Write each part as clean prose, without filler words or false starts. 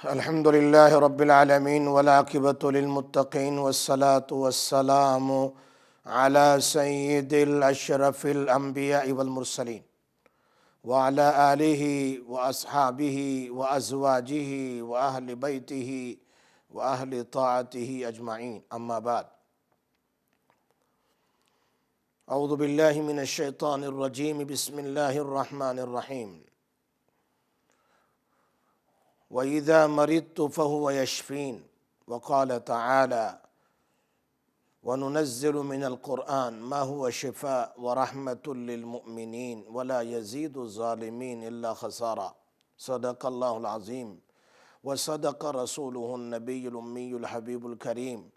الحمد لله رب العالمين والعاقبة للمتقين والصلاة والسلام على سيد الأشرف الأنبياء والمرسلين وعلى آله وأصحابه وأزواجه وأهل بيته وأهل طاعته أجمعين، أما بعد. أعوذ بالله من الشيطان الرجيم، بسم الله الرحمن الرحيم. وَإِذَا مَرِضْتُ فَهُوَ يَشْفِينِ، وقال تعالى: وَنُنَزِّلُ مِنَ الْقُرْآنِ مَا هُوَ شِفَاءٌ وَرَحْمَةٌ لِّلْمُؤْمِنِينَ وَلَا يَزِيدُ الظَّالِمِينَ إِلَّا خَسَارًا. صدق الله العظيم وصدق رسوله النبي الأمي الحبيب الكريم،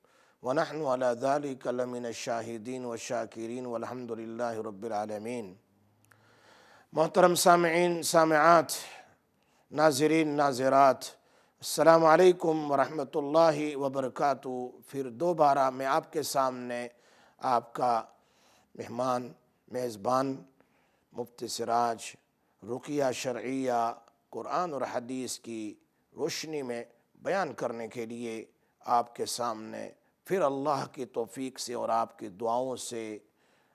ونحن على ذلك لمن الشاہدین والشاکرین والحمد للہ رب العالمین. محترم سامعین، سامعات، ناظرین، ناظرات، السلام علیکم ورحمۃ اللہ وبرکاتہ. پھر دوبارہ میں آپ کے سامنے آپ کا مہمان، میزبان، مفتی سراج، رقیہ شرعیہ قرآن اور حدیث کی روشنی میں بیان کرنے کے لیے آپ کے سامنے پھر اللہ کی توفیق سے اور آپ کی دعاؤں سے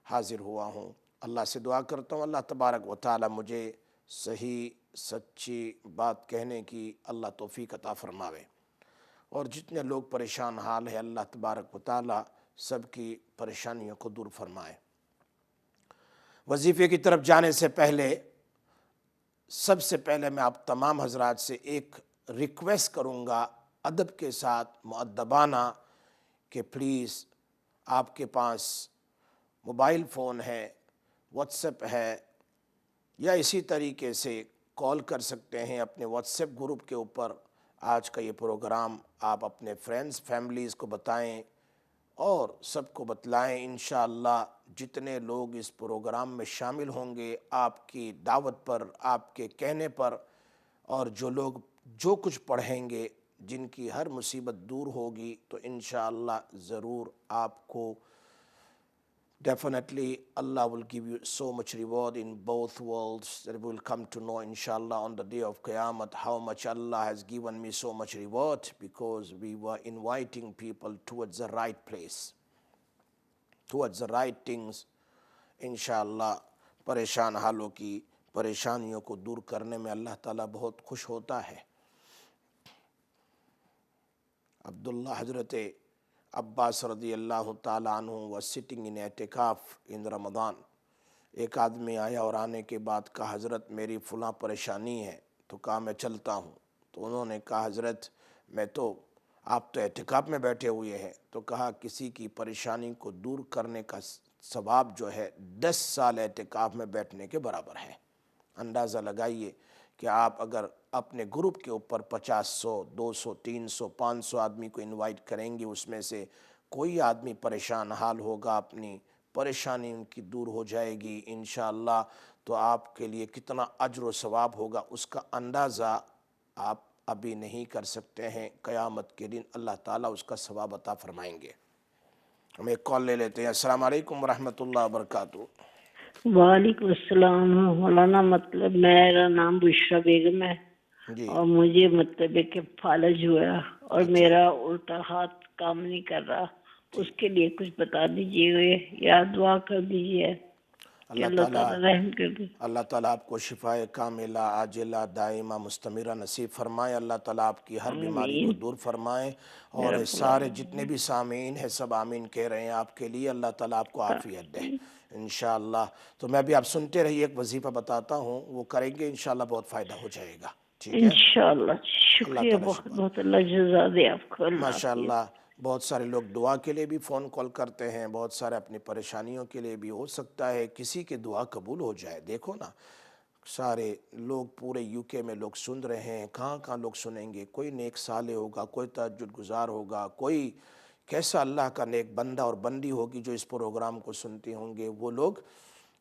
حاضر ہوا ہوں. اللہ سے دعا کرتا ہوں اللہ تبارک و تعالی مجھے صحیح سچی بات کہنے کی اللہ توفیق عطا فرماوے، اور جتنے لوگ پریشان حال ہے اللہ تبارک و تعالی سب کی پریشانیوں کو دور فرمائے. وظیفے کی طرف جانے سے پہلے سب سے پہلے میں آپ تمام حضرات سے ایک ریکویسٹ کروں گا، ادب کے ساتھ، مؤدبانہ، کہ پلیز آپ کے پاس موبائل فون ہے، واٹس ایپ ہے، یا اسی طریقے سے کال کر سکتے ہیں اپنے واٹس ایپ گروپ کے اوپر. آج کا یہ پروگرام آپ اپنے فرینڈز، فیملیز کو بتائیں اور سب کو بتلائیں. انشاءاللہ جتنے لوگ اس پروگرام میں شامل ہوں گے آپ کی دعوت پر، آپ کے کہنے پر، اور جو لوگ جو کچھ پڑھیں گے، جن کی ہر مصیبت دور ہوگی، تو انشاءاللہ ضرور آپ کو definitely Allah will give you so much reward in both worlds that we will come to know inshallah on the day of Qiyamah how much Allah has given me so much reward because we were inviting people towards the right place, towards the right things. انشاءاللہ پریشان حالوں کی پریشانیوں کو دور کرنے میں اللہ تعالیٰ بہت خوش ہوتا ہے. عبداللہ حضرت عباس رضی اللہ تعالیٰ عنہ was sitting in اعتکاف in رمضان. ایک آدمی آیا اور آنے کے بعد کہا حضرت میری فلاں پریشانی ہے، تو کہا میں چلتا ہوں. تو انہوں نے کہا حضرت آپ تو اعتکاف میں بیٹھے ہوئے ہیں. تو کہا کسی کی پریشانی کو دور کرنے کا ثواب جو ہے 10 سال اعتکاف میں بیٹھنے کے برابر ہے. اندازہ لگائیے کہ آپ اگر اپنے گروپ کے اوپر 50، 100، 200، 300، 500 آدمی کو انوائٹ کریں گے، اس میں سے کوئی آدمی پریشان حال ہوگا، اپنی پریشانی ان کی دور ہو جائے گی انشاءاللہ، تو آپ کے لیے کتنا اجر و ثواب ہوگا اس کا اندازہ آپ ابھی نہیں کر سکتے ہیں. قیامت کے دن اللہ تعالیٰ اس کا ثواب عطا فرمائیں گے. ہم ایک کال لے لیتے ہیں. السلام علیکم ورحمۃ اللہ وبرکاتہ. وعلیکم السلام مولانا. مطلب میرا نام بشرا بیگم ہے، جی اور مجھے مطلب ہے کہ فالج ہوا اور میرا الٹا ہاتھ کام نہیں کر رہا. اس کے لیے کچھ بتا دیجیے یا دعا کر دیجیے کہ اللہ تعالیٰ رحم کر دے. اللہ تعالیٰ آپ کو شفائے کاملہ عاجلہ دائمہ مستمرہ نصیب فرمائے. اللہ تعالیٰ آپ کی ہر بیماری کو دور فرمائے. اور سارے جتنے بھی سامعین ہیں سب آمین کہہ رہے ہیں آپ کے لیے. اللہ تعالیٰ آپ کو عافیت دے انشاءاللہ. تو میں بھی آپ سنتے رہیے، ایک وظیفہ بتاتا ہوں، وہ کریں گے انشاءاللہ بہت فائدہ ہو جائے گا. ٹھیک ہے انشاءاللہ. شکریہ بہت بہت، اللہ جزا دے آپ کو. ماشاءاللہ. بہت سارے لوگ دعا کے لیے بھی فون کال کرتے ہیں، بہت سارے اپنی پریشانیوں کے لیے بھی. ہو سکتا ہے کسی کی دعا قبول ہو جائے. دیکھو نا، سارے لوگ پورے یو کے میں لوگ سن رہے ہیں، کہاں کہاں لوگ سنیں گے. کوئی نیک صالح ہوگا، کوئی تہجد گزار ہوگا، کوئی کیسا اللہ کا نیک بندہ اور بندی ہوگی جو اس پروگرام کو سنتے ہوں گے. وہ لوگ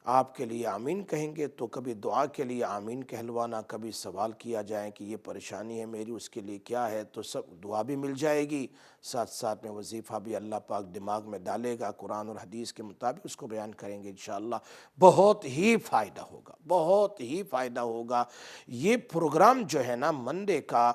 آپ کے لیے آمین کہیں گے تو کبھی دعا کے لیے آمین کہلوانا، کبھی سوال کیا جائے کہ یہ پریشانی ہے میری، اس کے لیے کیا ہے، تو سب دعا بھی مل جائے گی، ساتھ ساتھ میں وظیفہ بھی اللہ پاک دماغ میں ڈالے گا، قرآن اور حدیث کے مطابق اس کو بیان کریں گے انشاءاللہ۔ بہت ہی فائدہ ہوگا، بہت ہی فائدہ ہوگا۔ یہ پروگرام جو ہے نا منڈے کا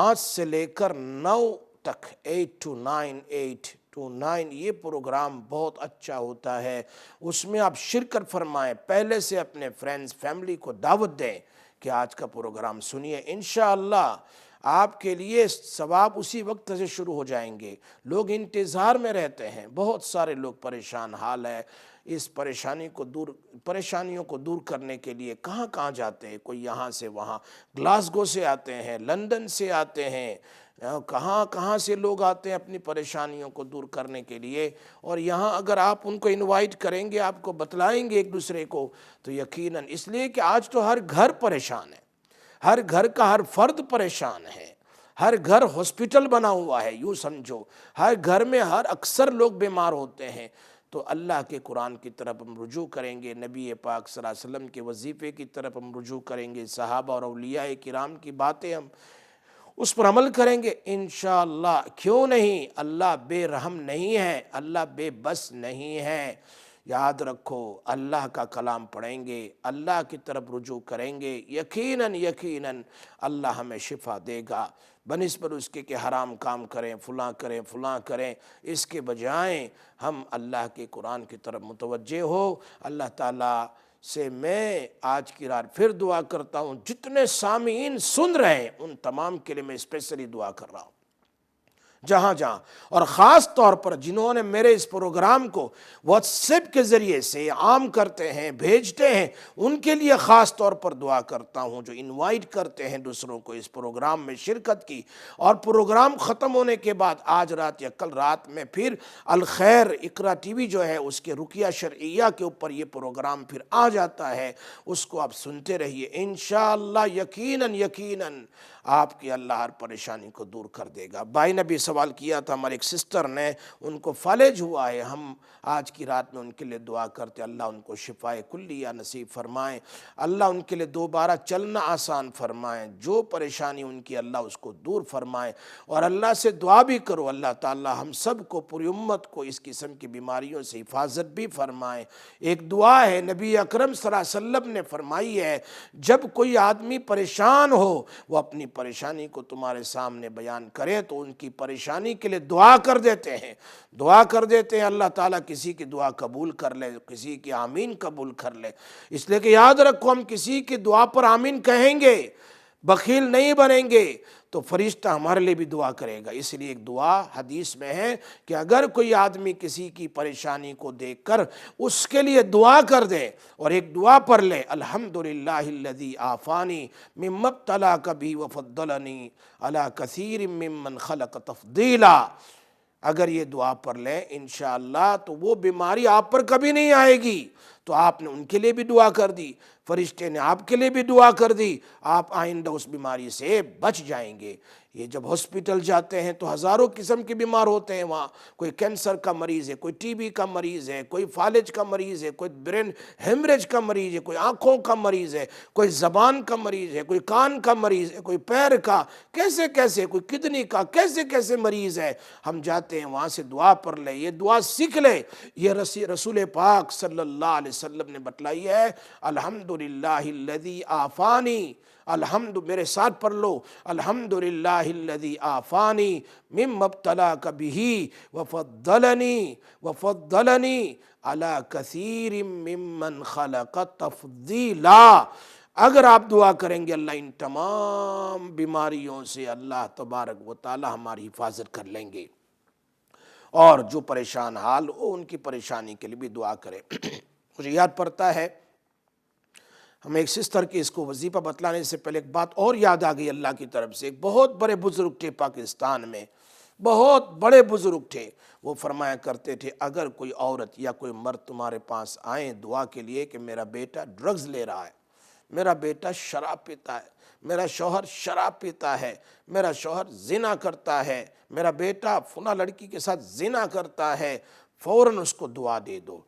8 سے لے کر 9 تک، 8 to 9 8 to 9 یہ پروگرام بہت اچھا ہوتا ہے۔ اس میں آپ شرکت فرمائیں، پہلے سے اپنے فرینڈز فیملی کو دعوت دیں کہ آج کا پروگرام سنیے، انشاءاللہ آپ کے لیے ثواب اسی وقت سے شروع ہو جائیں گے۔ لوگ انتظار میں رہتے ہیں، بہت سارے لوگ پریشان حال ہے، اس پریشانیوں کو دور کرنے کے لیے کہاں کہاں جاتے ہیں، کوئی یہاں سے وہاں، گلاسگو سے آتے ہیں، لندن سے آتے ہیں، کہاں کہاں سے لوگ آتے ہیں اپنی پریشانیوں کو دور کرنے کے لیے، اور یہاں اگر آپ ان کو انوائٹ کریں گے، آپ کو بتلائیں گے ایک دوسرے کو، تو یقیناً، اس لیے کہ آج تو ہر گھر پریشان ہے، ہر گھر کا ہر فرد پریشان ہے، ہر گھر ہاسپٹل بنا ہوا ہے، یوں سمجھو ہر گھر میں اکثر لوگ بیمار ہوتے ہیں۔ تو اللہ کے قرآن کی طرف ہم رجوع کریں گے، نبی پاک صلی اللہ علیہ وسلم کے وظیفے کی طرف ہم رجوع کریں گے، صحابہ اور اولیاء کرام کی باتیں ہم اس پر عمل کریں گے انشاءاللہ۔ کیوں نہیں؟ اللہ بے رحم نہیں ہے، اللہ بے بس نہیں ہے۔ یاد رکھو، اللہ کا کلام پڑھیں گے، اللہ کی طرف رجوع کریں گے، یقیناً یقیناً اللہ ہمیں شفا دے گا، بنسبت اس کے کہ حرام کام کریں، فلاں کریں فلاں کریں، اس کے بجائے ہم اللہ کے قرآن کی طرف متوجہ ہو۔ اللہ تعالیٰ سے میں آج کی رات پھر دعا کرتا ہوں، جتنے سامعین سن رہے ہیں ان تمام کے لیے میں اسپیشلی دعا کر رہا ہوں، جہاں جہاں، اور خاص طور پر جنہوں نے میرے اس پروگرام کو واٹس ایپ کے ذریعے سے عام کرتے ہیں، بھیجتے ہیں، ان کے لیے خاص طور پر دعا کرتا ہوں، جو انوائٹ کرتے ہیں دوسروں کو اس پروگرام میں شرکت کی، اور پروگرام ختم ہونے کے بعد آج رات یا کل رات میں پھر الخیر اقرا ٹی وی جو ہے اس کے رقیہ شرعیہ کے اوپر یہ پروگرام پھر آ جاتا ہے، اس کو آپ سنتے رہیے انشاءاللہ، یقیناً یقیناً آپ کی اللہ ہر پریشانی کو دور کر دے گا۔ بھائی نے بھی سوال کیا تھا، ہمارے ایک سسٹر نے، ان کو فالج ہوا ہے، ہم آج کی رات میں ان کے لیے دعا کرتے، اللہ ان کو شفائے کلیہ نصیب فرمائیں، اللہ ان کے لیے دوبارہ چلنا آسان فرمائیں، جو پریشانی ان کی اللہ اس کو دور فرمائیں، اور اللہ سے دعا بھی کرو اللہ تعالی ہم سب کو، پوری امت کو اس قسم کی بیماریوں سے حفاظت بھی فرمائیں۔ ایک دعا ہے نبی اکرم صلی اللہ علیہ وسلم نے فرمائی ہے، جب کوئی آدمی پریشان ہو، وہ اپنی پریشانی کو تمہارے سامنے بیان کرے تو ان کی پریشانی کے لیے دعا کر دیتے ہیں، دعا کر دیتے ہیں، اللہ تعالیٰ کسی کی دعا قبول کر لے، کسی کی آمین قبول کر لے۔ اس لیے کہ یاد رکھو، ہم کسی کی دعا پر آمین کہیں گے، بخیل نہیں بنیں گے، تو فرشتہ ہمارے لیے بھی دعا کرے گا۔ اس لیے ایک دعا حدیث میں ہے کہ اگر کوئی آدمی کسی کی پریشانی کو دیکھ کر اس کے لیے دعا کر دے، اور ایک دعا پڑھ لے، الحمدللہ الذی عافانی مما ابتلاک بہ وفضلنی علی کثیر ممن خلق تفضیلا، اگر یہ دعا پڑھ لیں انشاءاللہ تو وہ بیماری آپ پر کبھی نہیں آئے گی۔ تو آپ نے ان کے لیے بھی دعا کر دی، فرشتے نے آپ کے لیے بھی دعا کر دی، آپ آئندہ اس بیماری سے بچ جائیں گے۔ یہ جب ہاسپٹل جاتے ہیں تو ہزاروں قسم کے بیمار ہوتے ہیں وہاں، کوئی کینسر کا مریض ہے، کوئی ٹی بی کا مریض ہے، کوئی فالج کا مریض ہے، کوئی برین ہیمریج کا مریض ہے، کوئی آنکھوں کا مریض ہے، کوئی زبان کا مریض ہے، کوئی کان کا مریض ہے، کوئی پیر کا، کیسے کیسے، کوئی کڈنی کا، کیسے کیسے مریض ہے۔ ہم جاتے ہیں وہاں سے دعا پڑھ لے، یہ دعا سیکھ لے، یہ رسول پاک صلی اللہ علیہ وسلم نے بتلائی ہے، الحمدللہ الذی عافانی، میرے ساتھ پڑھ لو، الحمدللہ الذی عافانی مما ابتلاک بہ وفضلنی علی کثیر ممن خلق تفضیلا۔ اگر آپ دعا کریں گے اللہ ان تمام بیماریوں سے اللہ تبارک و تعالی ہماری حفاظت کر لیں گے، اور جو پریشان حال ہو ان کی پریشانی کے لیے بھی دعا کریں۔ مجھے یاد پڑتا ہے، ہمیں ایک سسٹر کی اس کو وظیفہ بتلانے سے پہلے ایک بات اور یاد آ گئی اللہ کی طرف سے۔ ایک بہت بڑے بزرگ تھے پاکستان میں، بہت بڑے بزرگ تھے، وہ فرمایا کرتے تھے اگر کوئی عورت یا کوئی مرد تمہارے پاس آئیں دعا کے لیے کہ میرا بیٹا ڈرگز لے رہا ہے، میرا بیٹا شراب پیتا ہے، میرا شوہر شراب پیتا ہے، میرا شوہر زنا کرتا ہے، میرا بیٹا فلاں لڑکی کے ساتھ زنا کرتا ہے، فوراً اس کو دعا دے دو،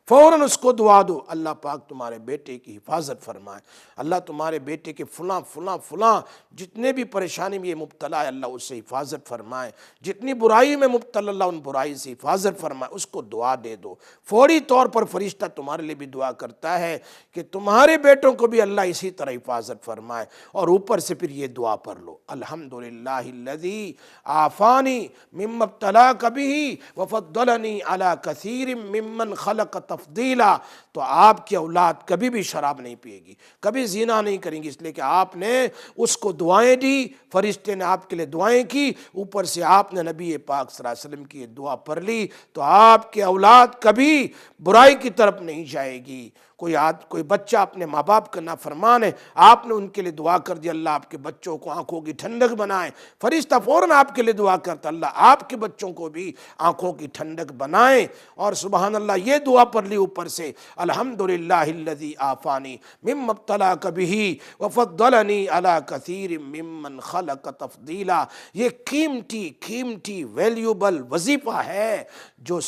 فوراً اس کو دعا دو، اللہ پاک تمہارے بیٹے کی حفاظت فرمائے، اللہ تمہارے بیٹے کے فلاں فلاں فلاں جتنے بھی پریشانی میں یہ مبتلا ہے اللہ اس سے حفاظت فرمائے، جتنی برائی میں مبتلا اللہ ان برائی سے حفاظت فرمائے، اس کو دعا دے دو۔ فوری طور پر فرشتہ تمہارے لیے بھی دعا کرتا ہے کہ تمہارے بیٹوں کو بھی اللہ اسی طرح حفاظت فرمائے، اور اوپر سے پھر یہ دعا پڑھ لو، الحمدللہ الذی عافانی مما ابتلاک بہ وفضلنی علی کثیر ممن خلق تفضیلا۔ تو آپ کی اولاد کبھی بھی شراب نہیں پیے گی، کبھی زنا نہیں کریں گی، اس لیے کہ آپ نے اس کو دعائیں دی، فرشتے نے آپ کے لیے دعائیں کی، اوپر سے آپ نے نبی پاک صلی اللہ علیہ وسلم کی یہ دعا پڑھ لی، تو آپ کے اولاد کبھی برائی کی طرف نہیں جائے گی۔ کوئی بچہ اپنے ماں باپ کا نافرمان ہے، آپ نے ان کے لیے دعا کر دی، اللہ آپ کے بچوں کو آنکھوں کی ٹھنڈک بنائے، فرشتہ فوراً آپ کے لیے دعا کرتا، اللہ آپ کے بچوں کو بھی آنکھوں کی ٹھنڈک بنائے، اور سبحان اللہ یہ دعا پڑھ لی اوپر سے، الحمدللہ الذی عافانی مما ابتلاک بہ وفضلنی علی کثیر ممن خلق تفضیلا۔ یہ قیمتی ویلیوبل وظیفہ ہے جو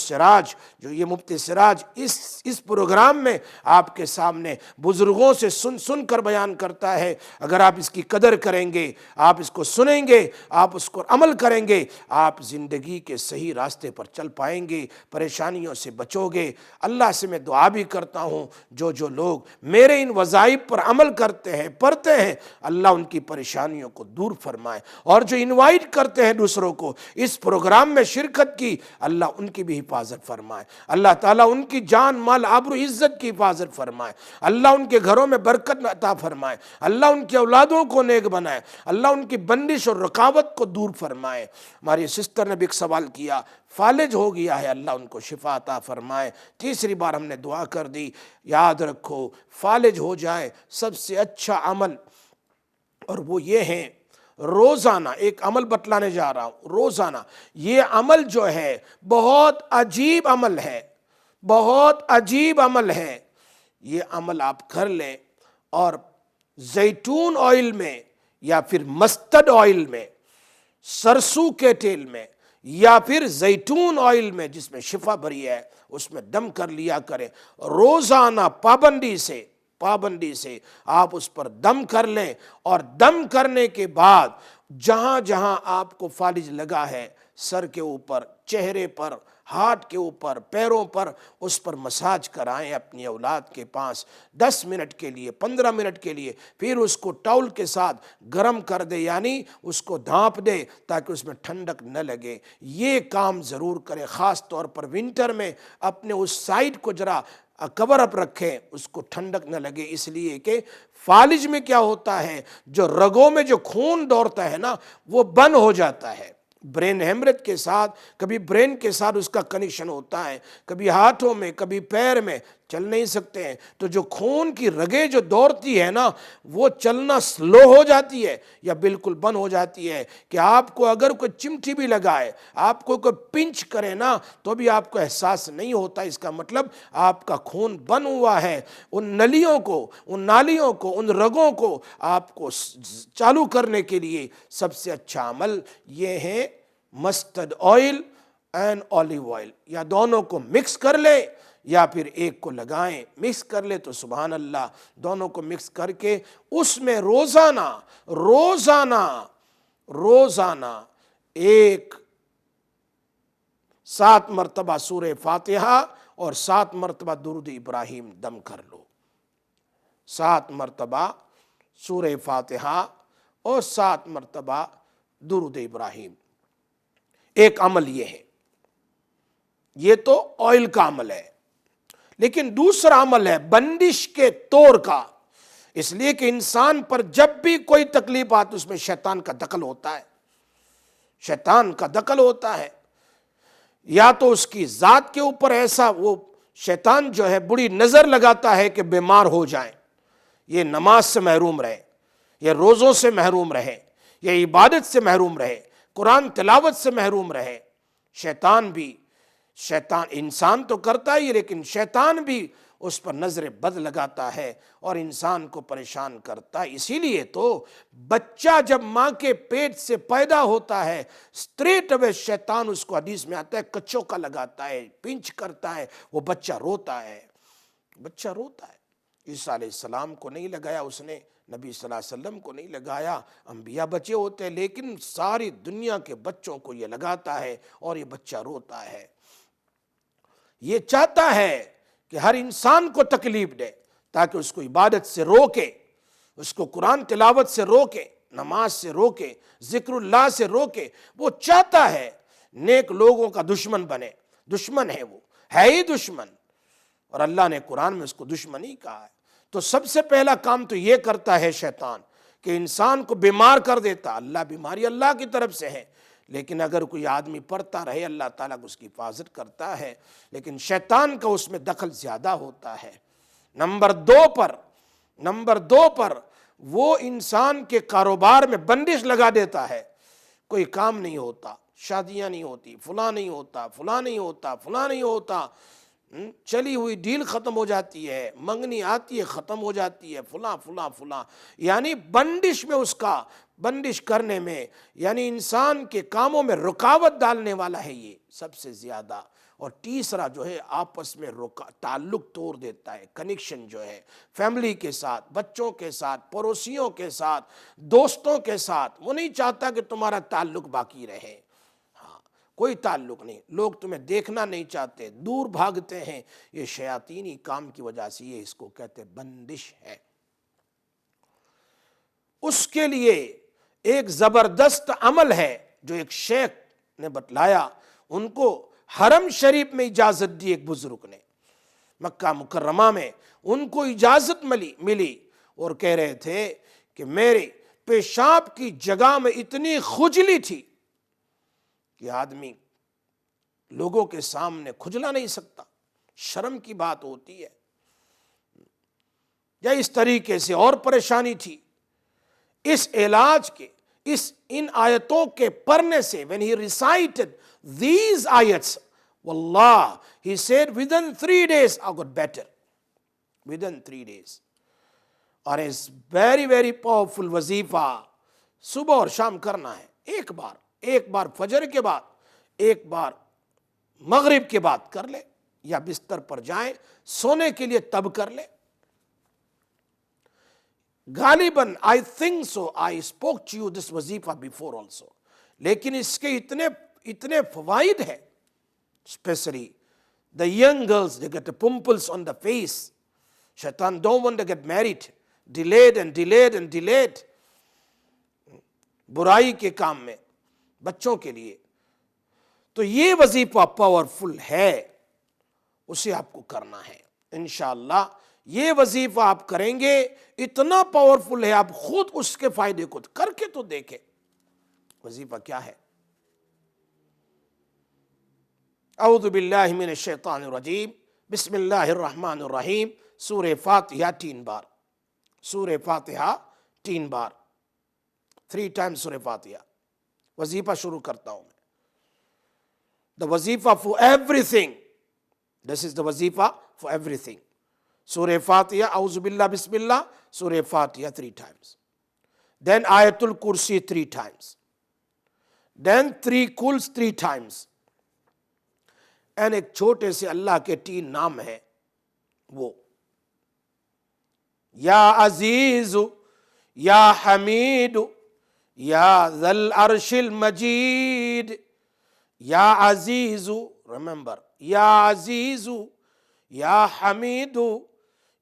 یہ مفتی سراج اس پروگرام میں آپ کے سامنے بزرگوں سے سن کر بیان کرتا ہے۔ اگر آپ اس کی قدر کریں گے، آپ اس کو سنیں گے، آپ اس کو عمل کریں گے، آپ زندگی کے صحیح راستے پر چل پائیں گے، پریشانیوں سے بچو گے۔ اللہ سے میں دعا بھی کرتا ہوں جو لوگ میرے ان وظائف پر عمل کرتے ہیں، پڑھتے ہیں، اللہ ان کی پریشانیوں کو دور فرمائے، اور جو انوائٹ کرتے ہیں دوسروں کو اس پروگرام میں شرکت کی، اللہ ان کی بھی حفاظت فرمائے، اللہ تعالیٰ ان کی جان مال آبرو عزت کی حفاظت فرمائے، اللہ ان کے گھروں میں برکت عطا فرمائے، اللہ ان کی اولادوں کو نیک بنائے، اللہ ان کی بندش اور رکاوٹ کو دور فرمائے۔ ہماری سسٹر نے بھی ایک سوال کیا، فالج ہو گیا ہے، اللہ ان کو شفا عطا فرمائے۔ تیسری بار ہم نے دعا کر دی۔ یاد رکھو، فالج ہو جائے سب سے اچھا عمل، اور وہ یہ ہے روزانہ ایک عمل بتلانے جا رہا ہوں، روزانہ یہ عمل جو ہے بہت عجیب عمل ہے، بہت عجیب عمل ہے، یہ عمل آپ کر لیں، اور زیتون آئل میں یا پھر مسترڈ آئل میں، سرسوں کے تیل میں یا پھر زیتون آئل میں جس میں شفا بھری ہے، اس میں دم کر لیا کریں، روزانہ پابندی سے آپ اس پر دم کر لیں، اور دم کرنے کے بعد جہاں جہاں آپ کو فالج لگا ہے، سر کے اوپر، چہرے پر، ہاتھ کے اوپر، پیروں پر، اس پر مساج کرائیں اپنی اولاد کے پاس 10 منٹ کے لیے، 15 منٹ کے لیے، پھر اس کو ٹاول کے ساتھ گرم کر دے، یعنی اس کو دھانپ دے تاکہ اس میں ٹھنڈک نہ لگے۔ یہ کام ضرور کریں، خاص طور پر ونٹر میں اپنے اس سائڈ کو ذرا کور اپ رکھیں، اس کو ٹھنڈک نہ لگے، اس لیے کہ فالج میں کیا ہوتا ہے، جو رگوں میں جو خون دوڑتا ہے نا، وہ بند ہو جاتا ہے۔ برین ہیمریج کے ساتھ، کبھی برین کے ساتھ اس کا کنیکشن ہوتا ہے، کبھی ہاتھوں میں، کبھی پیر میں، چل نہیں سکتے ہیں، تو جو خون کی رگیں جو دوڑتی ہے نا، وہ چلنا سلو ہو جاتی ہے یا بالکل بند ہو جاتی ہے، کہ آپ کو اگر کوئی چمٹی بھی لگائے، آپ کو کوئی پنچ کرے نا، تو بھی آپ کو احساس نہیں ہوتا، اس کا مطلب آپ کا خون بند ہوا ہے۔ ان نلیوں کو، ان نالیوں کو، ان رگوں کو آپ کو چالو کرنے کے لیے سب سے اچھا عمل یہ ہے mustard oil and olive oil, یا دونوں کو مکس کر لے یا پھر ایک کو لگائیں، مکس کر لے تو سبحان اللہ، دونوں کو مکس کر کے اس میں روزانہ ایک 7 مرتبہ سورہ فاتحہ اور 7 مرتبہ درود ابراہیم دم کر لو، 7 مرتبہ سورہ فاتحہ اور 7 مرتبہ درود ابراہیم۔ ایک عمل یہ ہے، یہ تو آئل کا عمل ہے، لیکن دوسرا عمل ہے بندش کے طور کا، اس لیے کہ انسان پر جب بھی کوئی تکلیف آتی اس میں شیطان کا دخل ہوتا ہے، شیطان کا دخل ہوتا ہے، یا تو اس کی ذات کے اوپر ایسا وہ شیطان جو ہے بری نظر لگاتا ہے کہ بیمار ہو جائیں، یہ نماز سے محروم رہے، یہ روزوں سے محروم رہے، یہ عبادت سے محروم رہے، قرآن تلاوت سے محروم رہے۔ شیطان انسان تو کرتا ہی، لیکن شیطان بھی اس پر نظر بد لگاتا ہے اور انسان کو پریشان کرتا ہے۔ اسی لیے تو بچہ جب ماں کے پیٹ سے پیدا ہوتا ہے، اسٹریٹ اوے شیطان اس کو حدیث میں آتا ہے کچوں کا لگاتا ہے، پنچ کرتا ہے، وہ بچہ روتا ہے۔ بچہ روتا ہے. عیسیٰ علیہ السلام کو نہیں لگایا اس نے، نبی صلی اللہ علیہ وسلم کو نہیں لگایا، انبیاء بچے ہوتے ہیں، لیکن ساری دنیا کے بچوں کو یہ لگاتا ہے اور یہ بچہ روتا ہے. یہ چاہتا ہے کہ ہر انسان کو تکلیف دے تاکہ اس کو عبادت سے روکے، اس کو قرآن تلاوت سے روکے، نماز سے روکے، ذکر اللہ سے روکے. وہ چاہتا ہے نیک لوگوں کا دشمن بنے. دشمن ہے، وہ ہے ہی دشمن، اور اللہ نے قرآن میں اس کو دشمن ہی کہا ہے. تو سب سے پہلا کام تو یہ کرتا ہے شیطان کہ انسان کو بیمار کر دیتا. اللہ بیماری اللہ کی طرف سے ہے، لیکن اگر کوئی آدمی پڑھتا رہے اللہ تعالیٰ اس کی حفاظت کرتا ہے، لیکن شیطان کا اس میں دخل زیادہ ہوتا ہے. نمبر دو پر وہ انسان کے کاروبار میں بندش لگا دیتا ہے. کوئی کام نہیں ہوتا، شادیاں نہیں ہوتی، فلاں نہیں ہوتا، چلی ہوئی ڈیل ختم ہو جاتی ہے، منگنی آتی ہے ختم ہو جاتی ہے، فلاں، یعنی بندش میں، اس کا بندش کرنے میں، یعنی انسان کے کاموں میں رکاوٹ ڈالنے والا ہے یہ سب سے زیادہ. اور تیسرا جو ہے آپس میں تعلق توڑ دیتا ہے، کنیکشن جو ہے فیملی کے ساتھ، بچوں کے ساتھ، پڑوسیوں کے ساتھ، دوستوں کے ساتھ. وہ نہیں چاہتا کہ تمہارا تعلق باقی رہے. کوئی تعلق نہیں، لوگ تمہیں دیکھنا نہیں چاہتے، دور بھاگتے ہیں. یہ شیاطینی کام کی وجہ سے یہ اس کو کہتے بندش ہے. اس کے لیے ایک زبردست عمل ہے جو ایک شیخ نے بتلایا. ان کو حرم شریف میں اجازت دی، ایک بزرگ نے مکہ مکرمہ میں ان کو اجازت ملی اور کہہ رہے تھے کہ میرے پیشاب کی جگہ میں اتنی خجلی تھی کہ آدمی لوگوں کے سامنے کھجلا نہیں سکتا، شرم کی بات ہوتی ہے، یا اس طریقے سے اور پریشانی تھی. اس علاج کے ان آیتوں کے پڑھنے سے when he recited these ayats, wallah, he said within 3 days I got better. Within 3 days. اور اس very very powerful وظیفہ صبح اور شام کرنا ہے. ایک بار فجر کے بعد، ایک بار مغرب کے بعد کر لے، یا بستر پر جائیں سونے کے لیے تب کر لے. غالباً I think so I spoke to you this وظیفہ before also، لیکن اس کے اتنے فوائد ہیں. especially the young girls, they get the pimples on the face. Shaitan don't want to get married, delayed. برائی کے کام میں بچوں کے لیے. تو یہ وظیفہ پاورفل ہے، اسے آپ کو کرنا ہے انشاءاللہ. یہ وظیفہ آپ کریں گے، اتنا پاورفل ہے، آپ خود اس کے فائدے کو کر کے تو دیکھیں. وظیفہ کیا ہے؟ اعوذ باللہ من الشیطان الرجیم، بسم اللہ الرحمن الرحیم. سورہ فاتحہ 3 بار، سورہ فاتحہ 3 بار، 3 times سورہ فاتحہ. وظیفہ شروع کرتا ہوں میں. The وظیفہ for everything. This is the وظیفہ for everything. سورہ فاتحہ، اعوذ باللہ، بسم اللہ، سورہ فاتحہ 3 times. Then آیت الکرسی 3 times. Then 3 قلس 3 times. And ایک چھوٹے سے اللہ کے 3 نام ہیں، وہ یا عزیز، یا حمید، یا ذی العرش المجید. یا عزیز، remember، یا عزیز، یا حمید،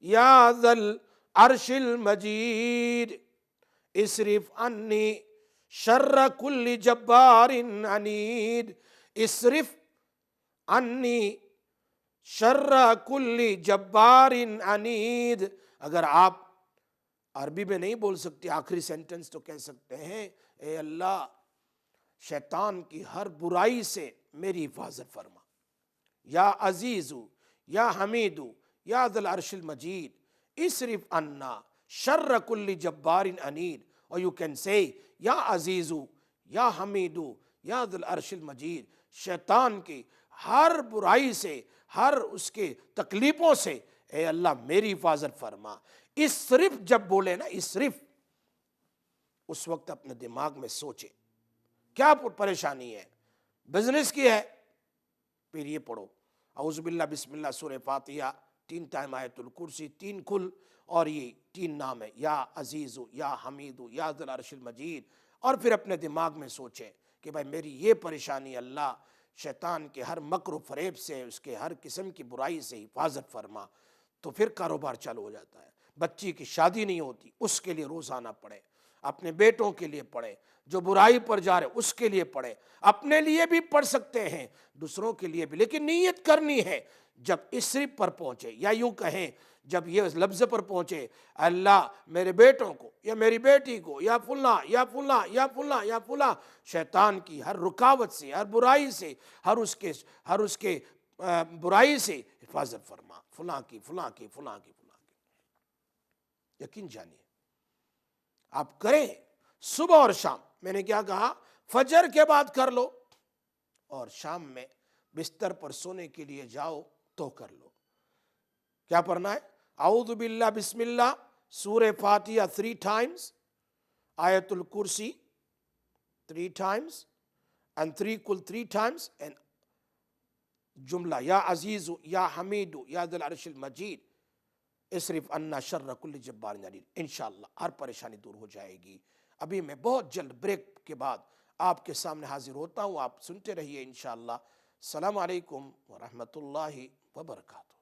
یا ذی العرش المجید. اصرف عنی شر کل جبار عنید. اصرف عنی شر کل جبار عنید. اگر آپ عربی میں نہیں بول سکتے، آخری سینٹنس تو کہہ سکتے ہیں، اے اللہ شیطان کی ہر برائی سے میری حفاظت فرما. یا عزیز، یا حمید، یا ذی العرش المجید، اصرف عنا شر کل جبار عنید. اور یو کین سے یا عزیز، یا حمید، یا ذی العرش المجید. شیطان کی ہر برائی سے، ہر اس کے تکلیفوں سے اے اللہ میری حفاظت فرما. اصرف جب بولے نا، اصرف، اس وقت اپنے دماغ میں سوچے کیا پریشانی ہے. بزنس کی ہے، پھر یہ پڑھو اعوذ باللہ، بسم اللہ، سورہ فاتحہ 3 ٹائم آیت الکرسی، 3 کل، اور یہ 3 نام ہے، یا عزیز یا حمید یا ذی العرش المجید. اور پھر اپنے دماغ میں سوچیں کہ بھائی میری یہ پریشانی اللہ شیطان کے ہر مکر و فریب سے، اس کے ہر قسم کی برائی سے حفاظت فرما. تو پھر کاروبار چالو ہو جاتا ہے. بچی کی شادی نہیں ہوتی، اس کے لیے روزانہ پڑھے، اپنے بیٹوں کے لیے پڑھے، جو برائی پر جا رہے اس کے لیے پڑھے، اپنے لیے بھی پڑھ سکتے ہیں، دوسروں کے لیے بھی، لیکن نیت کرنی ہے. جب اسرف پر پہنچے، یا یوں کہیں جب یہ لفظ پر پہنچے، اللہ میرے بیٹوں کو یا میری بیٹی کو یا فلاں یا فلاں یا فلاں یا فلاں، شیطان کی ہر رکاوٹ سے، ہر برائی سے، ہر اس کے برائی سے حفاظت فرما، فلاں کی فلاں کی فلاں کی فلاں کی. یقین جانیے آپ کریں صبح اور شام. میں نے کیا کہا؟ فجر کے بعد کر لو، اور شام میں بستر پر سونے کے لیے جاؤ تو کر لو. کیا پڑھنا ہے؟ اعوذ باللہ، بسم اللہ، سورہ فاتحہ 3 times، آیت الکرسی 3 times، and 3 کل 3 times، and جملہ یا عزیز یا حمید یا ذی العرش المجید اصرف عنا شر کل جبار عنید. انشاءاللہ ہر پریشانی دور ہو جائے گی. ابھی میں بہت جلد بریک کے بعد آپ کے سامنے حاضر ہوتا ہوں، آپ سنتے رہیے انشاءاللہ. السلام علیکم ورحمۃ اللہ وبرکاتہ.